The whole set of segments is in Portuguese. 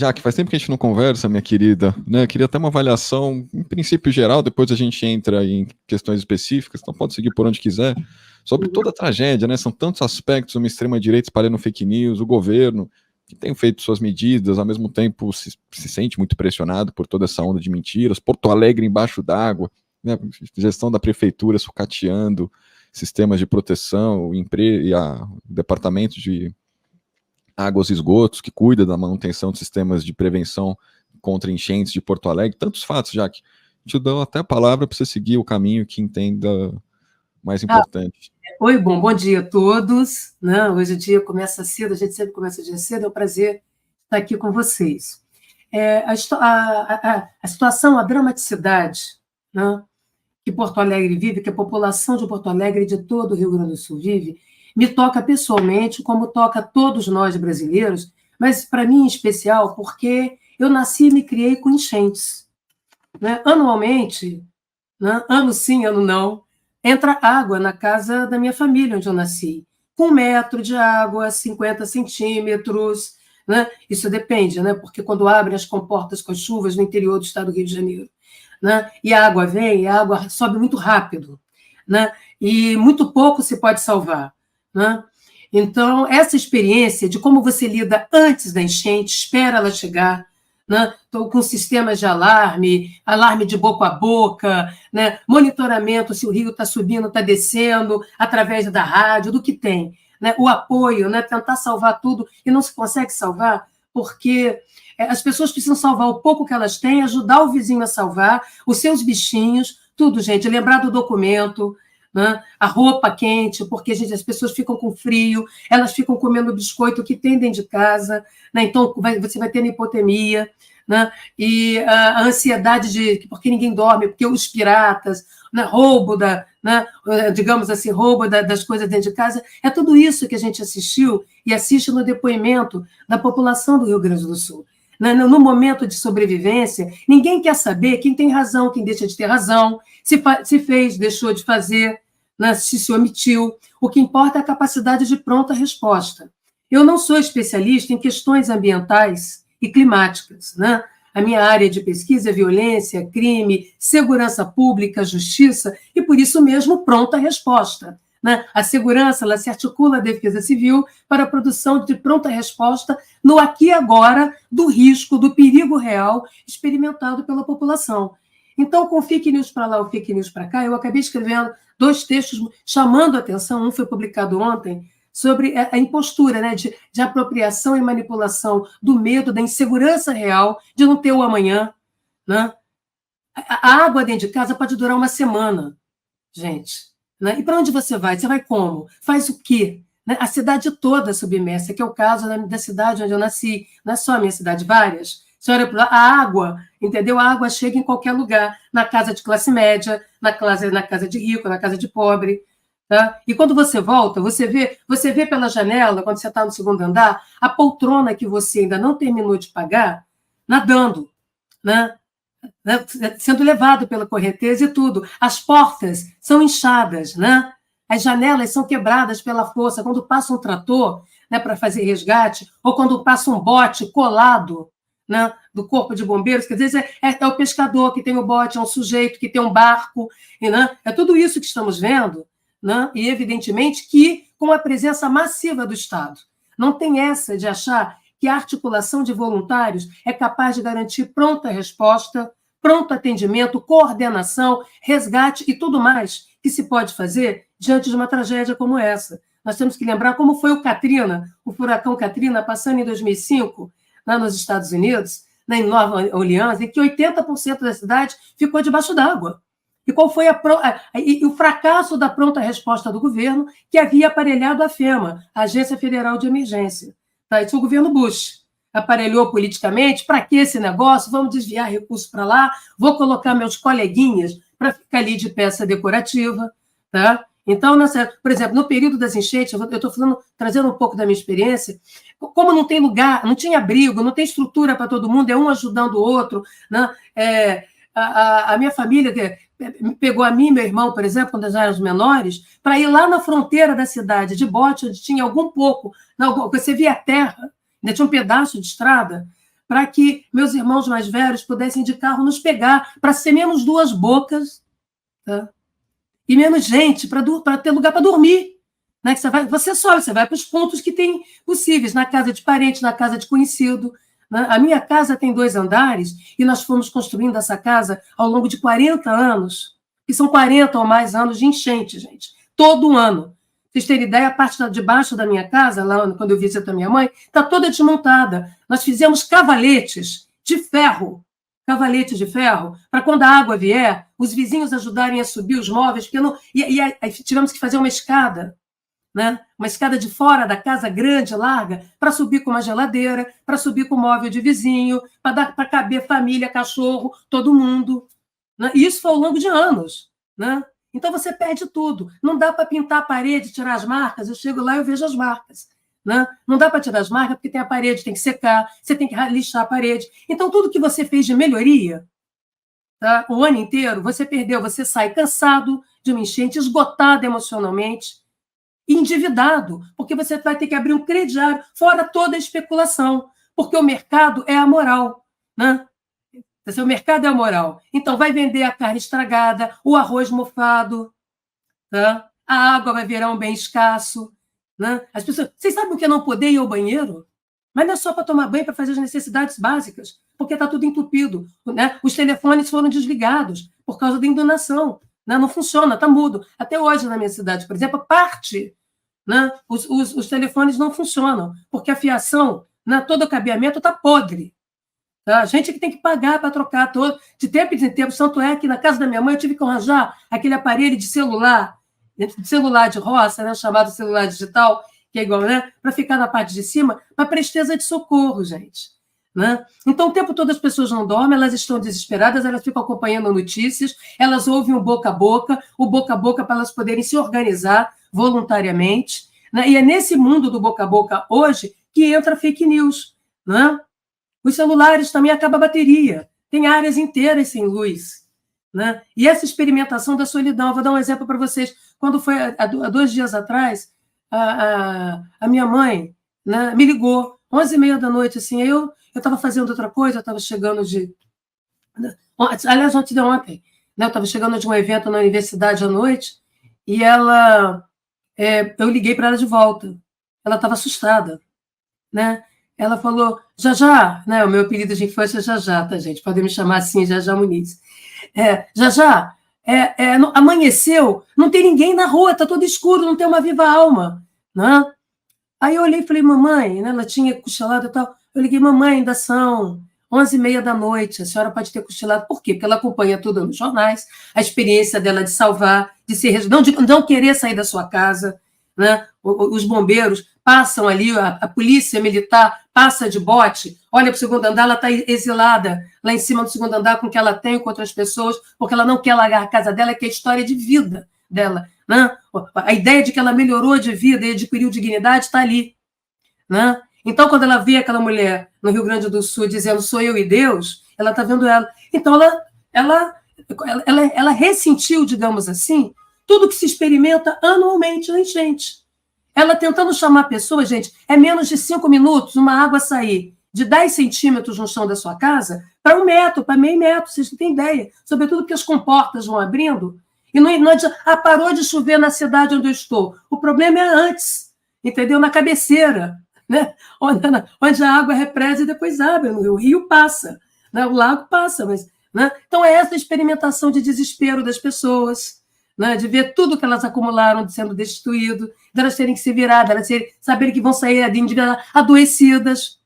Já que faz tempo que a gente não conversa, minha querida, né? Queria até uma avaliação, em princípio geral, depois a gente entra em questões específicas, então pode seguir por onde quiser, sobre toda a tragédia, né? São tantos aspectos, uma extrema-direita espalhando fake news, o governo, que tem feito suas medidas, ao mesmo tempo se sente muito pressionado por toda essa onda de mentiras, Porto Alegre embaixo d'água, né? Gestão da prefeitura sucateando sistemas de proteção, o departamento de águas e esgotos, que cuida da manutenção de sistemas de prevenção contra enchentes de Porto Alegre, tantos fatos, Jaque. Te dou até a palavra para você seguir o caminho que entenda mais importante. Oi, bom dia a todos. Né? Hoje o dia começa cedo, a gente sempre começa o dia cedo, é um prazer estar aqui com vocês. A situação, a dramaticidade, né, que Porto Alegre vive, que a população de Porto Alegre e de todo o Rio Grande do Sul vive, me toca pessoalmente, como toca a todos nós brasileiros, mas para mim em especial, porque eu nasci e me criei com enchentes. Né? Anualmente, né, ano sim, ano não, entra água na casa da minha família, onde eu nasci, com 1 metro de água, 50 centímetros, né? Isso depende, né? Porque quando abrem as comportas com as chuvas no interior do estado do Rio de Janeiro, né? E a água vem, a água sobe muito rápido, né? E muito pouco se pode salvar, né? Então, essa experiência de como você lida antes da enchente, espera ela chegar, né? Então, com sistemas de alarme de boca a boca, né? Monitoramento se o rio está subindo, está descendo, através da rádio, do que tem, né? O apoio, né? Tentar salvar tudo e não se consegue salvar porque as pessoas precisam salvar o pouco que elas têm, ajudar o vizinho a salvar, os seus bichinhos, tudo, gente, lembrar do documento, né? A roupa quente, porque, gente, as pessoas ficam com frio, elas ficam comendo biscoito que tem dentro de casa, né? Então você vai ter hipotermia, né? E a ansiedade porque ninguém dorme, porque os piratas, né? Roubo né? Digamos assim, roubo das coisas dentro de casa, é tudo isso que a gente assistiu e assiste no depoimento da população do Rio Grande do Sul. No momento de sobrevivência, ninguém quer saber quem tem razão, quem deixa de ter razão, se fez, deixou de fazer, né? Se omitiu. O que importa é a capacidade de pronta resposta. Eu não sou especialista em questões ambientais e climáticas, né? A minha área de pesquisa é violência, crime, segurança pública, justiça, e por isso mesmo pronta resposta. Né? A segurança ela se articula à defesa civil para a produção de pronta resposta no aqui e agora do risco, do perigo real experimentado pela população. Então, com fake news para lá ou fake news para cá, eu acabei escrevendo 2 textos chamando a atenção, um foi publicado ontem, sobre a impostura, né, de apropriação e manipulação do medo, da insegurança real, de não ter o amanhã. Né? A água dentro de casa pode durar 1 semana, gente. Né? E para onde você vai? Você vai como? Faz o quê? Né? A cidade toda submersa, que é o caso da cidade onde eu nasci. Não é só a minha cidade, várias. A água, entendeu? A água chega em qualquer lugar, na casa de classe média, na casa de rico, na casa de pobre. Tá? E quando você volta, você vê pela janela, quando você está no 2º andar, a poltrona que você ainda não terminou de pagar, nadando, né? Sendo levado pela correnteza e tudo. As portas são inchadas, né? As janelas são quebradas pela força. Quando passa um trator, né, para fazer resgate, ou quando passa um bote colado, né, do corpo de bombeiros, quer dizer, é o pescador que tem o bote, é um sujeito que tem um barco, né? É tudo isso que estamos vendo. Né? E, evidentemente, que com a presença massiva do Estado. Não tem essa de achar que a articulação de voluntários é capaz de garantir pronta resposta, pronto atendimento, coordenação, resgate e tudo mais que se pode fazer diante de uma tragédia como essa. Nós temos que lembrar como foi o Katrina, o furacão Katrina, passando em 2005, lá nos Estados Unidos, em Nova Orleans, em que 80% da cidade ficou debaixo d'água. E qual foi o fracasso da pronta resposta do governo, que havia aparelhado a FEMA, a Agência Federal de Emergência. Tá? Isso o governo Bush aparelhou politicamente. Para que esse negócio? Vamos desviar recursos para lá, vou colocar meus coleguinhas para ficar ali de peça decorativa. Tá? Então, por exemplo, no período das enchentes, eu estou trazendo um pouco da minha experiência, como não tem lugar, não tinha abrigo, não tem estrutura para todo mundo, é um ajudando o outro, né? A minha família pegou a mim e meu irmão, por exemplo, quando nós éramos menores, para ir lá na fronteira da cidade, de bote, onde tinha algum pouco, você via terra, ainda tinha um pedaço de estrada, para que meus irmãos mais velhos pudessem de carro nos pegar, para ser menos duas bocas, tá? E menos gente, para ter lugar para dormir. Né? Que você sobe, você vai para os pontos que tem possíveis, na casa de parente, na casa de conhecido. Né? A minha casa tem 2 andares e nós fomos construindo essa casa ao longo de 40 anos, que são 40 ou mais anos de enchente, gente. Todo ano. Vocês terem ideia, a parte de baixo da minha casa, lá quando eu visito a minha mãe, está toda desmontada. Nós fizemos cavaletes de ferro, para quando a água vier, os vizinhos ajudarem a subir os móveis, porque não, aí tivemos que fazer uma escada, né? Uma escada de fora da casa grande, larga, para subir com uma geladeira, para subir com móvel de vizinho, para caber família, cachorro, todo mundo. Né? E isso foi ao longo de anos. Né? Então você perde tudo. Não dá para pintar a parede, tirar as marcas. Eu chego lá e eu vejo as marcas. Né? Não dá para tirar as marcas porque tem a parede, tem que secar, você tem que lixar a parede. Então, tudo que você fez de melhoria, tá? O ano inteiro, você perdeu, você sai cansado de uma enchente, esgotado emocionalmente, endividado, porque você vai ter que abrir um crediário, fora toda a especulação, porque o mercado é amoral. Né? O mercado é amoral. Então, vai vender a carne estragada, o arroz mofado, tá? A água vai virar um bem escasso. Né? As pessoas, vocês sabem o que é não poder ir ao banheiro? Mas não é só para tomar banho, para fazer as necessidades básicas, porque está tudo entupido. Né? Os telefones foram desligados por causa da inundação. Né? Não funciona, está mudo. Até hoje, na minha cidade, por exemplo, parte, né? Os telefones não funcionam, porque a fiação, né? Todo o cabeamento está podre. Tá? A gente que tem que pagar para trocar todo, de tempo em tempo. Tanto é que na casa da minha mãe eu tive que arranjar aquele aparelho de celular de roça, né, chamado celular digital, que é igual, né, para ficar na parte de cima, para presteza de socorro, gente. Né? Então, o tempo todo as pessoas não dormem, elas estão desesperadas, elas ficam acompanhando notícias, elas ouvem o boca a boca para elas poderem se organizar voluntariamente. Né? E é nesse mundo do boca a boca hoje que entra fake news. Né? Os celulares também acabam a bateria, tem áreas inteiras sem luz. Né? E essa experimentação da solidão, eu vou dar um exemplo para vocês. Quando foi há 2 dias atrás, a minha mãe, né, me ligou, 11h30 da noite, assim, eu estava fazendo outra coisa, eu estava chegando de... Aliás, ontem, né, eu estava chegando de um evento na universidade à noite, e eu liguei para ela de volta. Ela estava assustada. Né? Ela falou, Jajá, né, o meu apelido de infância é Jajá, tá, gente? Podem me chamar assim, Jajá Muniz. Jajá, amanheceu, não tem ninguém na rua, está todo escuro, não tem uma viva alma. Né? Aí eu olhei e falei, mamãe, né, ela tinha cochilado e tal. Eu liguei, mamãe, ainda são 11h30 da noite, a senhora pode ter cochilado. Por quê? Porque ela acompanha tudo nos jornais, a experiência dela de salvar, de não querer sair da sua casa. Né? Os bombeiros passam ali, a polícia militar passa de bote, olha para o segundo andar, ela está exilada lá em cima do segundo andar com o que ela tem com outras pessoas, porque ela não quer largar a casa dela, que é a história de vida dela. Né? A ideia de que ela melhorou de vida e adquiriu dignidade está ali. Né? Então, quando ela vê aquela mulher no Rio Grande do Sul dizendo sou eu e Deus, ela está vendo ela. Então, ela ressentiu, digamos assim, tudo que se experimenta anualmente na enchente. Ela tentando chamar pessoas, gente, é menos de 5 minutos uma água sair de 10 centímetros no chão da sua casa para 1 metro, para meio metro, vocês não têm ideia. Sobretudo porque as comportas vão abrindo e não adianta, parou de chover na cidade onde eu estou. O problema é antes, entendeu? Na cabeceira, né? Onde a água represa e depois abre, o rio passa, né? O lago passa. Mas, né? Então é essa experimentação de desespero das pessoas, né, de ver tudo que elas acumularam sendo destruído, delas terem que se virar, delas saberem que vão sair adoecidas.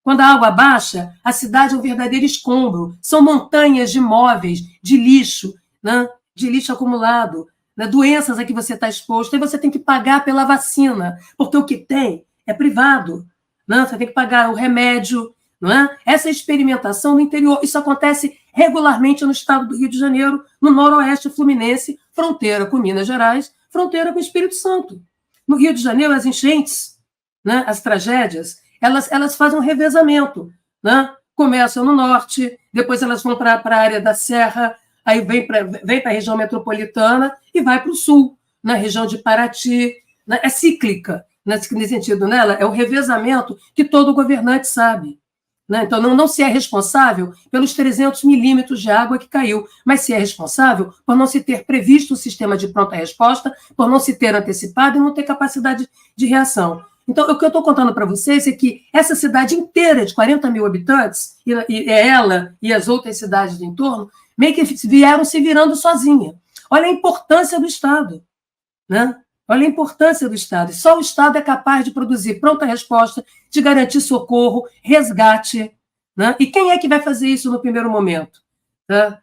Quando a água baixa, a cidade é um verdadeiro escombro, são montanhas de móveis, de lixo, né, de lixo acumulado, né, doenças a que você está exposto, e você tem que pagar pela vacina, porque o que tem é privado. Né, você tem que pagar o remédio. Não é? Essa experimentação no interior, isso acontece regularmente no estado do Rio de Janeiro, no noroeste fluminense, fronteira com Minas Gerais, fronteira com o Espírito Santo. No Rio de Janeiro, as enchentes, né, as tragédias, elas fazem um revezamento. Né? Começam no norte, depois elas vão para a área da Serra, aí vem para a região metropolitana e vai para o sul, na região de Paraty. Né? É cíclica, nesse sentido, né? É o revezamento que todo governante sabe. né? Então, não se é responsável pelos 300 milímetros de água que caiu, mas se é responsável por não se ter previsto o sistema de pronta resposta, por não se ter antecipado e não ter capacidade de reação. Então, o que eu estou contando para vocês é que essa cidade inteira de 40 mil habitantes, e ela e as outras cidades do entorno, meio que vieram se virando sozinha. Olha a importância do Estado, né? Olha a importância do Estado. Só o Estado é capaz de produzir pronta resposta, de garantir socorro, resgate, né? E quem é que vai fazer isso no primeiro momento? Né?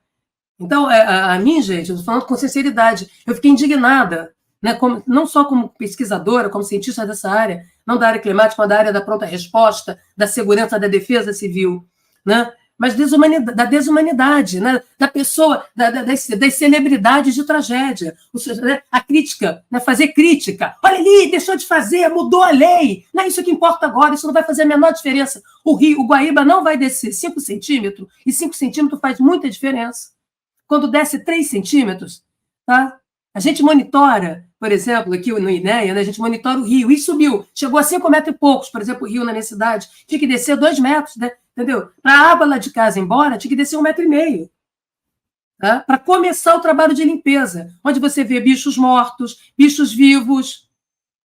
Então, a mim, gente, eu estou falando com sinceridade, eu fiquei indignada, né? Não só como pesquisadora, como cientista dessa área, não da área climática, mas da área da pronta resposta, da segurança, da defesa civil, né? Mas da desumanidade, né? Da pessoa, das celebridades de tragédia. A crítica, né? Fazer crítica. Olha ali, deixou de fazer, mudou a lei. Não é isso que importa agora, isso não vai fazer a menor diferença. O Guaíba não vai descer 5 centímetros, e 5 centímetros faz muita diferença. Quando desce 3 centímetros, tá? A gente monitora, por exemplo, aqui no INEA, né, a gente monitora o rio, e subiu, chegou a 5 metros e poucos, por exemplo, o rio na minha cidade, tinha que descer 2 metros, né, entendeu? Para a água lá de casa ir embora, tinha que descer 1,5 metro. Tá? Para começar o trabalho de limpeza, onde você vê bichos mortos, bichos vivos,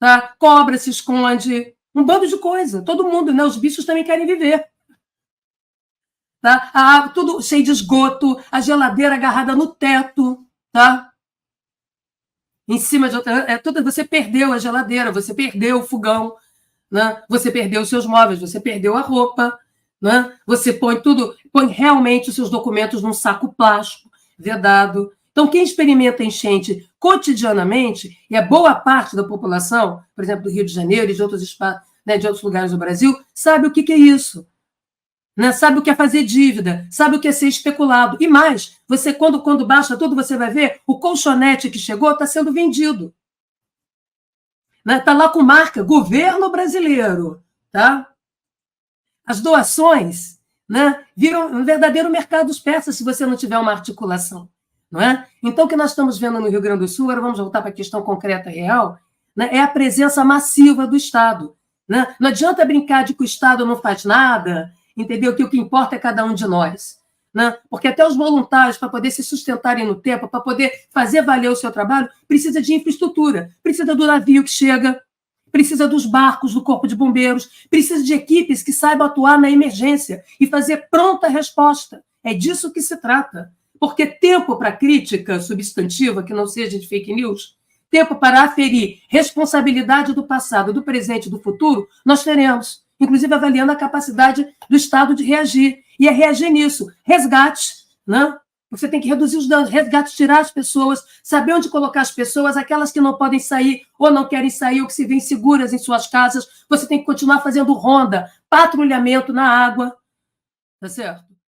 tá? Cobra se esconde, um bando de coisa, todo mundo, né? Os bichos também querem viver. Tá? A água, tudo cheio de esgoto, a geladeira agarrada no teto, tá? Em cima de outra. Você perdeu a geladeira, você perdeu o fogão, né? Você perdeu os seus móveis, você perdeu a roupa, né? Você põe realmente os seus documentos num saco plástico, vedado. Então, quem experimenta enchente cotidianamente, e a boa parte da população, por exemplo, do Rio de Janeiro e de outros espaços, né, de outros lugares do Brasil, sabe o que é isso. Né? Sabe o que é fazer dívida, sabe o que é ser especulado. E mais, você quando baixa tudo, você vai ver o colchonete que chegou está sendo vendido. Está lá com marca governo brasileiro. Tá? As doações, né, viram um verdadeiro mercado dos persas se você não tiver uma articulação. Não é? Então, o que nós estamos vendo no Rio Grande do Sul, agora vamos voltar para a questão concreta e real, né, é a presença massiva do Estado. Né? Não adianta brincar de que o Estado não faz nada, entendeu? Que o que importa é cada um de nós. Né? Porque até os voluntários, para poder se sustentarem no tempo, para poder fazer valer o seu trabalho, precisa de infraestrutura, precisa do navio que chega, precisa dos barcos do Corpo de Bombeiros, precisa de equipes que saibam atuar na emergência e fazer pronta resposta. É disso que se trata. Porque tempo para crítica substantiva, que não seja de fake news, tempo para aferir responsabilidade do passado, do presente e do futuro, nós teremos. Inclusive avaliando a capacidade do Estado de reagir. E é reagir nisso. Resgate, né? Você tem que reduzir os danos, resgate, tirar as pessoas, saber onde colocar as pessoas, aquelas que não podem sair ou não querem sair ou que se veem seguras em suas casas. Você tem que continuar fazendo ronda, patrulhamento na água. Tá certo?